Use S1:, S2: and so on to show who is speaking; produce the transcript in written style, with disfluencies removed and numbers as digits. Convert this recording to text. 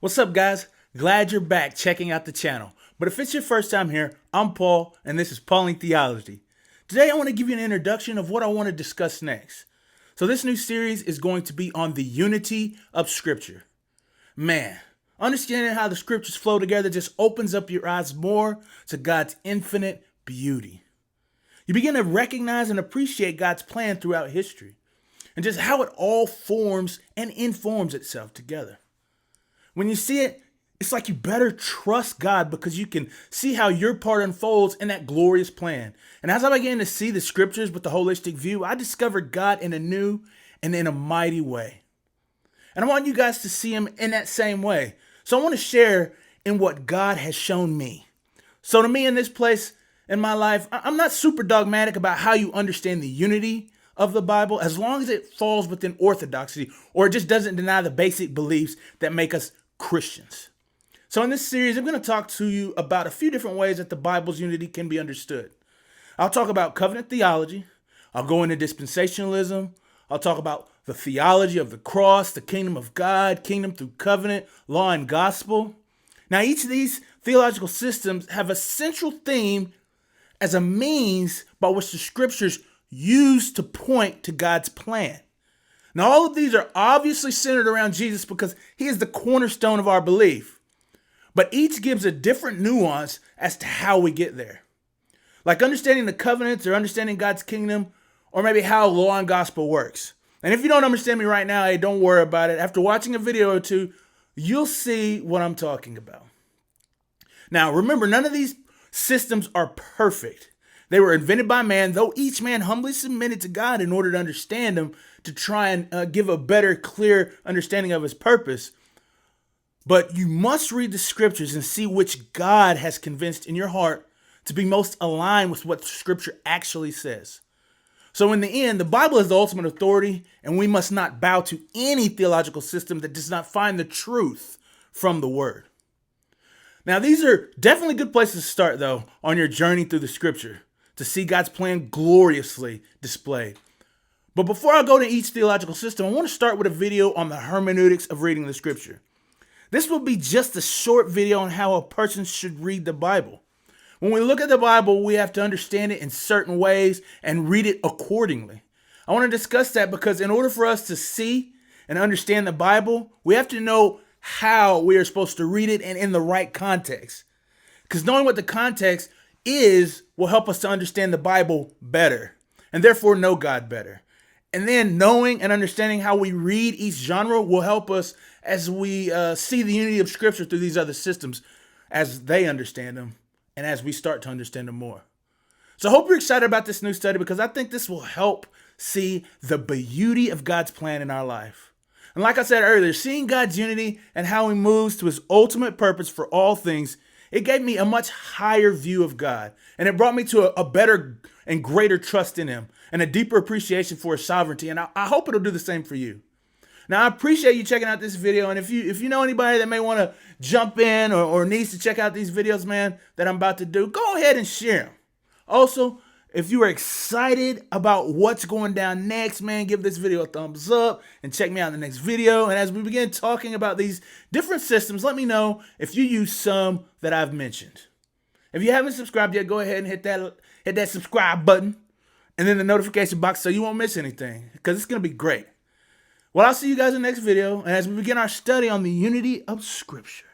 S1: What's up, guys? Glad you're back checking out the channel. But if it's your first time here, I'm Paul, and this is Pauline Theology. Today, I want to give you an introduction of what I want to discuss next. So this new series is going to be on the unity of Scripture. Man, understanding how the Scriptures flow together just opens up your eyes more to God's infinite beauty. You begin to recognize and appreciate God's plan throughout history, and just how it all forms and informs itself together. When you see it, it's like you better trust God because you can see how your part unfolds in that glorious plan. And as I began to see the Scriptures with the holistic view, I discovered God in a new and in a mighty way. And I want you guys to see Him in that same way. So I want to share in what God has shown me. So to me, in this place in my life, I'm not super dogmatic about how you understand the unity of the Bible, as long as it falls within orthodoxy or it just doesn't deny the basic beliefs that make us Christians. So in this series, I'm going to talk to you about a few different ways that the Bible's unity can be understood. I'll talk about covenant theology. I'll go into dispensationalism. I'll talk about the theology of the cross, the kingdom of God, kingdom through covenant, law, and gospel. Now, each of these theological systems have a central theme as a means by which the Scriptures use to point to God's plan. Now, all of these are obviously centered around Jesus because He is the cornerstone of our belief. But each gives a different nuance as to how we get there. Like understanding the covenants or understanding God's kingdom, or maybe how law and gospel works. And if you don't understand me right now, hey, don't worry about it. After watching a video or two, you'll see what I'm talking about. Now, remember, none of these systems are perfect. They were invented by man, though each man humbly submitted to God in order to understand Him, to try and give a better, clear understanding of His purpose. But you must read the Scriptures and see which God has convinced in your heart to be most aligned with what Scripture actually says. So in the end, the Bible is the ultimate authority, and we must not bow to any theological system that does not find the truth from the Word. Now, these are definitely good places to start, though, on your journey through the Scripture, to see God's plan gloriously displayed. But before I go to each theological system, I want to start with a video on the hermeneutics of reading the Scripture. This will be just a short video on how a person should read the Bible. When we look at the Bible, we have to understand it in certain ways and read it accordingly. I want to discuss that because in order for us to see and understand the Bible, we have to know how we are supposed to read it and in the right context. Because knowing what the context is will help us to understand the Bible better and therefore know God better. And then knowing and understanding how we read each genre will help us as we see the unity of Scripture through these other systems as they understand them and as we start to understand them more. So I hope you're excited about this new study because I think this will help see the beauty of God's plan in our life. And like I said earlier, seeing God's unity and how He moves to His ultimate purpose for all things, it gave me a much higher view of God. And it brought me to a better and greater trust in Him and a deeper appreciation for His sovereignty. And I hope it'll do the same for you. Now, I appreciate you checking out this video. And if you know anybody that may want to jump in or needs to check out these videos, man, that I'm about to do, go ahead and share them. Also, if you are excited about what's going down next, man, give this video a thumbs up and check me out in the next video. And as we begin talking about these different systems, let me know if you use some that I've mentioned. If you haven't subscribed yet, go ahead and hit that subscribe button and then the notification box so you won't miss anything because it's going to be great. Well, I'll see you guys in the next video and as we begin our study on the unity of Scripture.